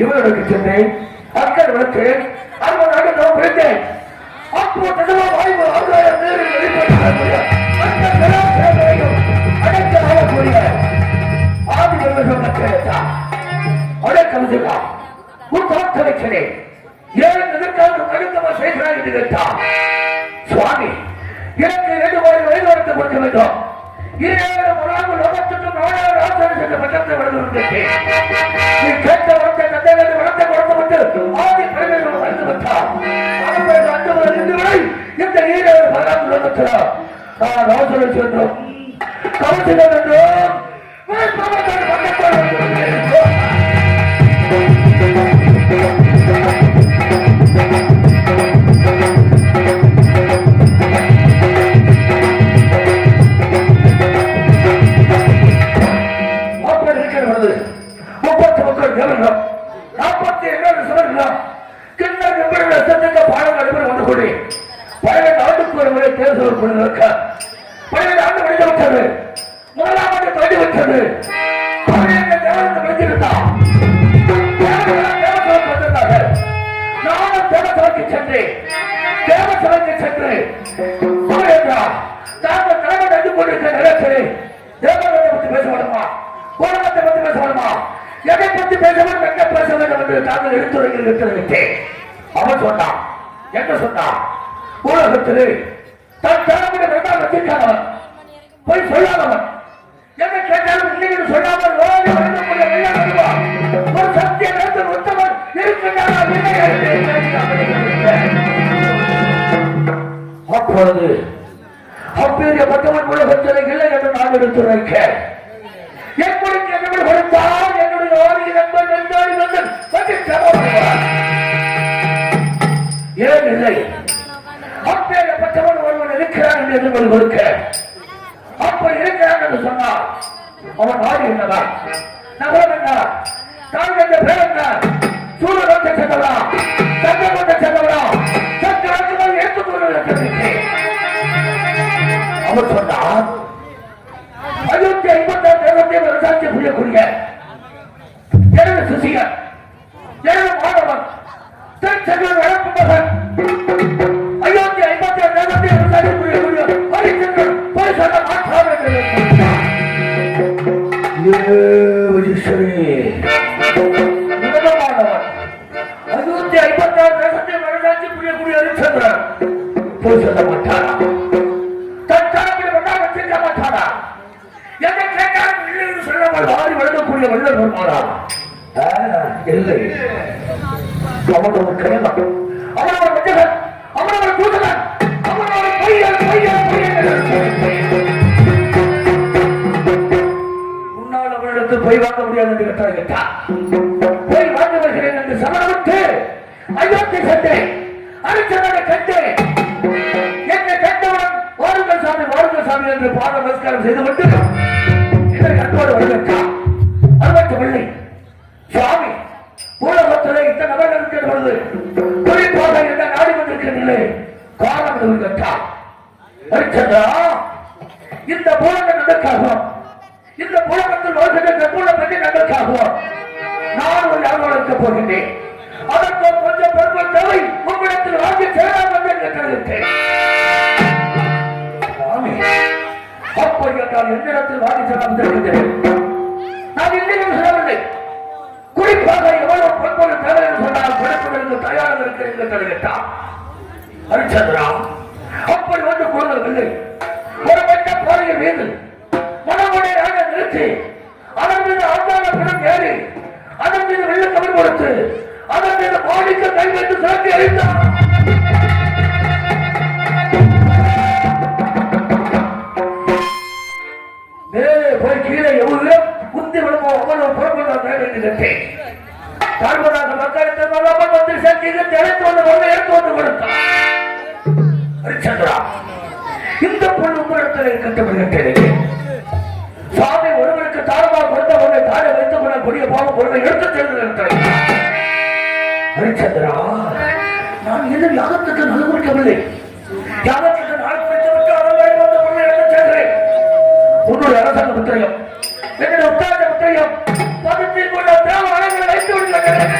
இவர்களுக்கு சென்றேன் அக்கறை விளக்கு அறுபது நான் பிடித்தேன் அப்போ வாய்ப்பு அடக்கக்கூடிய ஆதி அடக்கம் கிடைக்கிறேன் ஏன் எதற்காக கடுத்தமா செய்கிறாய் கேட்டார் சுவாமி எனக்கு 2 வயது வளர்த்து கொடுக்க வேண்டும் 7 முறாமல் லோகத்துக்கு 4 ஆசாரி சென்ற பட்டத்தை வளர்ந்து நீ கேட்ட வளர்த்த கதைகளை வளர்த்த கொடுத்து ஆதி பிறகு வளர்ந்து விட்டார் அந்த வரை இந்த 7 வராமல் லோகத்தில் நான் ஆசாரி சென்றோம் கவனிக்க வேண்டும் அவன் சொன்னான் என்ன சொன்னான் உலகத்திலே தன் தலைமுறை வச்சிருக்கானவன் போய் சொல்லாதவன் என்ன கேட்டாலும் இல்லைன்னு சொல்லாமல் ஒரு சத்திய நேரத்தில் உத்தமன் அப்பொழுது அப்பேரியப்பட்டவன் உலகத்திலே இல்லை என்று நான் எடுத்து வைக்க எப்படி என்னுடைய கொடுத்தால் என்னுடைய ஆதி நண்பன் நெஞ்சாடி வந்து ஏன் இல்லை அப்பேற்பட்டவன் ஒருவன் இருக்கிறான் என்று எதிர்கொள் கொடுக்க அப்ப இருக்கிறான் என்று சொன்னார் அவன் ஆடி என்னதான் நகரம் என்ன தாய் என்ற பேர் என்ன சூழலோட்ட சென்றவரா சங்கமோட்ட சென்றவரா சங்கராஜ்கள் ஏற்றுக்கொள்ள அவர் சொன்னார் 556 வருஷாட்சி புரியக்கூடிய எனது சுசிகர் எனது மாணவன் திருச்செந்தூர் வளர்ப்பு மகன் 556 வருஷாட்சி புரியக்கூடிய ஹரிச்சந்திரன் போய் சொல்ல மாற்றார் மாணவன் 556 வருஷத்தை வருஷாட்சி புரியக்கூடிய ஹரிச்சந்திரன் போய் சொல்ல மாட்டாரா? தன் தரப்பில் வந்தால் வச்சிருக்க மாட்டாரா? எதை கேட்டாலும் இல்லைன்னு சொல்லாமல் வாரி வழங்கக்கூடிய வல்லல் வருமாறா? இல்லை. அவன் ஒரு கிழமை, அவன் ஒரு வஞ்சகன், அவன் ஒரு தூதன், அவன் ஒரு பொய்யன். முன்னால் அவனிடத்து பொய் வாங்க முடியாது என்று கேட்டா பொய் வாங்க வருகிறேன் என்று சமரவிட்டு அயோத்தி சென்றேன். அரிச்சனரை கண்டேன். என்னை கண்டவுடன் வாருங்கள் சாமி என்று பாத நமஸ்காரம் செய்து கொண்டு என்னை கண்டோடு வருகின்றார். அது மட்டுமில்லை சுவாமி, பூலகத்திலே இந்த நபர்கள் இருக்கிற பொழுது குறிப்பாக என்ன நாடி வந்திருக்கிறீர்களே, காரணம் வருகின்றார். அரிச்சந்திரா, இந்த பூலகம் நடக்காகும், இந்த பூலகத்தில் வருகின்ற பூல பற்றி நடக்காகும். நான் ஒரு யாரோடு இருக்க போகின்றேன். அதற்கு கொஞ்சம் பொறுப்பு தேவை. உங்களிடத்தில் வாங்கி சேராமல் என்று அப்படி என்றால் என்னிடத்தில் வாங்கி சேராமல் நான் இல்லையும் சொல்லவில்லை. குறிப்பாக எவ்வளவு பொறுப்போடு தேவை என்று சொன்னால் பிறப்பிலிருந்து தயாராக இருக்கிறீர்கள் கேட்டார். ஹரிச்சந்திரா, அப்படி வந்து கூறவில்லை. ஒரு பெற்ற போரைய மீது மனமுடையாக நிறுத்தி அதன் மீது ஆண்டான பிணம் ஏறி அதன் மீது வெள்ள கவர் கொடுத்து அதன் மீது மாடிக்கு கை வைத்து சுரண்டி அழித்தார். மேலே போய் கீழே எவ்வளவு குந்தி விடுமோ அவ்வளவு புறப்பட கேட்டேன். தாழ்வதாக மக்களுக்கு வந்து சேர்த்து எடுத்து வந்து எடுத்து வந்து கொடுத்தார். ஹரிச்சந்திரா, இந்த பொண்ணு உங்களிடத்தில் கட்டப்படுகின்றேன். சுவாமி ஒருவருக்கு தாழ்வாக கொடுத்த பொருளை தாழ வைத்துக் கொள்ள கூடிய போக பொருளை எடுத்து செல்கிறேன். ஹரிச்சந்திரா, நான் எதிர் யாகத்துக்கு நல் கொடுக்கவில்லை. யாகத்துக்கு நாள் குறித்து விட்டு அவர்களை வந்து பொருளை எடுத்து செல்கிறேன். உன்னுடைய அரசாங்க புத்திரையும் என்னுடைய உத்தார புத்திரையும் பதத்தில் கொண்ட தேவ வளங்களை வைத்து விடுகிறேன்.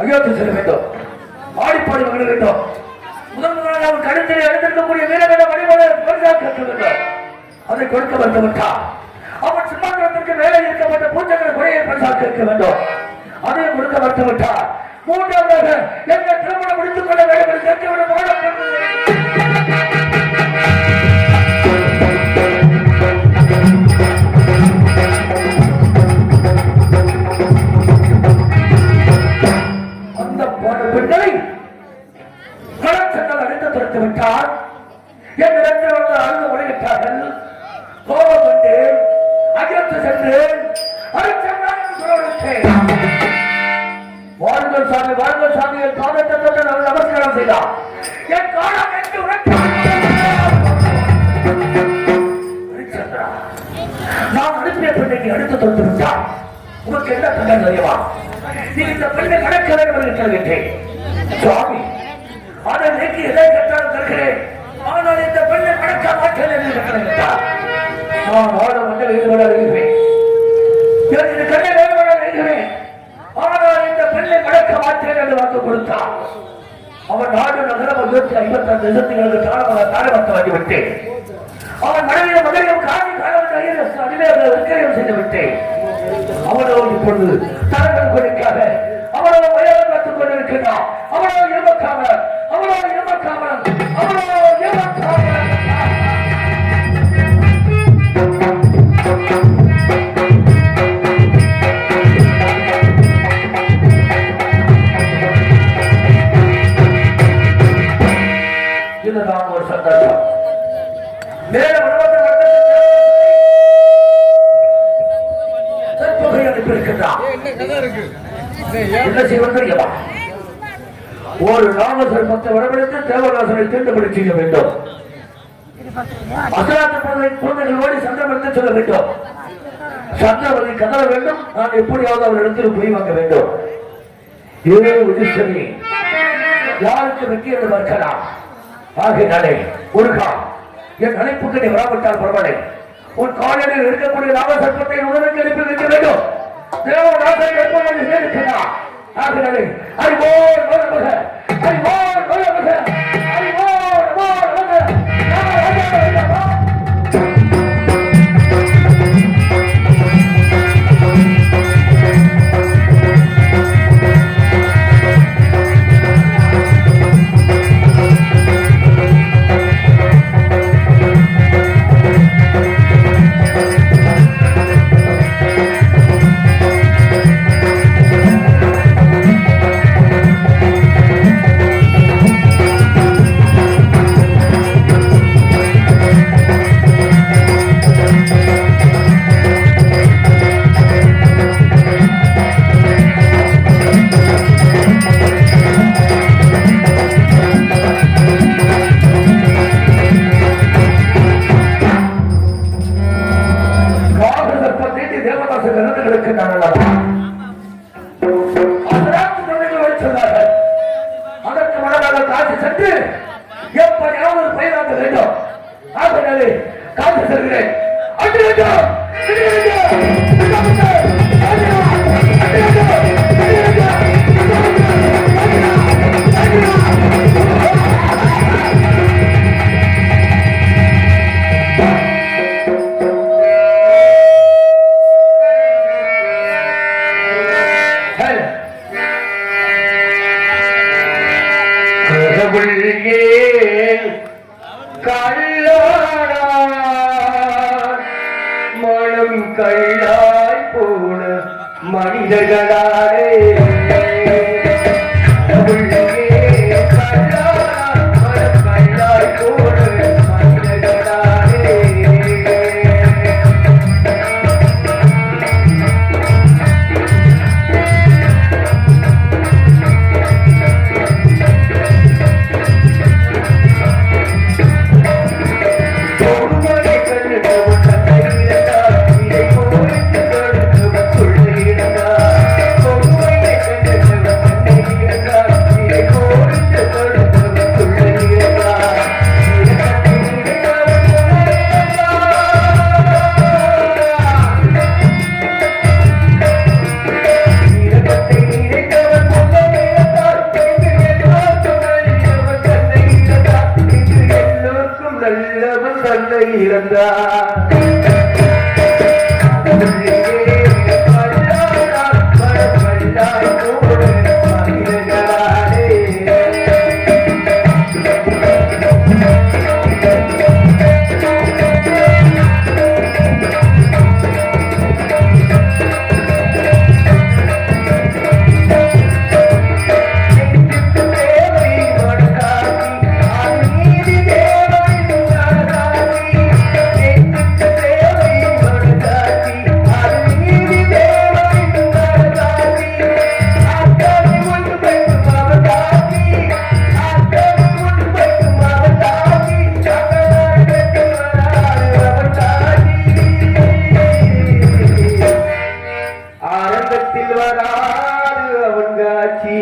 அயோத்தி செல்ல வேண்டும். ஆடிப்பாடி மகிழ வேண்டும். முதல் முதலாக கருத்தில் எழுந்திருக்கக்கூடிய வீரர்களை வழிபாடு கேட்க வேண்டும். அதை கொடுக்க வந்துவிட்டார். அவன் சிம்மாசனத்திற்கு மேலே இருக்கப்பட்ட பூஜைகளை முறையை பரிசாக கேட்க வேண்டும். அதையும் கொடுக்க வந்துவிட்டார். மூன்றாவதாக எங்க திருமணம் முடித்துக் கொள்ள வேண்டும் என்று கேட்கவிட நமஸ்காரம் செய்தார். நான் அனுப்பிய பெண்ணை அடுத்து தொட்டு விட்டார். உனக்கு என்ன தண்டனை தெரியுமா? நீ இந்த பெண்ணை கடக்க வேண்டும் என்று சொல்கின்றேன். சுவாமி, அதை நீக்கி எதை கட்டாலும் தருகிறேன். ஆனால் இந்த பெண்ணை கடக்க மாட்டேன் என்று கட்டளையிட்டார். நான் வாழ மட்டும் ஈடுபட இருக்கிறேன். இந்த கண்ணை வேறுபட இருக்கிறேன். ஆனால் இந்த பெண்ணை கடக்க மாட்டேன் என்று வாக்கு கொடுத்தார். அவன் நாடு நகரம் 155 தேசங்களுக்கு தாரமத்தை வாங்கிவிட்டேன். அவன் மனைவியும் மகளையும் காணி காலம் செய்து விட்டேன். அவனோ இப்பொழுது தரங்கள் கொடுக்காக அவனோ வயல் காத்துக் கொண்டிருக்கிறான். அவனோ ஏமக்காமன், அவனோ ஏமக்காமன், அவனோ ஏமக்காமன். இதுதான் ஒரு சந்தர்ப்பம். மேல என்ன செய்வது? ஒரு நாமசர்மத்தை வரவழைத்து தேவதாசனை தீண்டுபடி செய்ய வேண்டும். அசலாத்த குழந்தைகளோடு சந்தர்ப்பத்தை சொல்ல வேண்டும். சந்திரவதி கதற வேண்டும். நான் எப்படியாவது அவர் இடத்தில் போய் வாங்க வேண்டும். சரி, யாருக்கு வெற்றி என்று பார்க்கலாம். ஆகினாலே முருகா, என் அழைப்புக்கு நீ வராவிட்டால் பரவாயில்லை. உன் காலையில் இருக்கக்கூடிய லாப சர்ப்பத்தை உணவுக்கு அனுப்பி வைக்க வேண்டும். தேவநாசை எப்போது சேர்க்கிறார். ஆகினாலே அறிவோர் நோரமுக, அறிவோர் நோரமுக, அறிவோர் நோரமுக. மனம் கள்ளாய் போன மனிதர்களாரே ஆரம்பத்தில் வராது அவன் காட்சி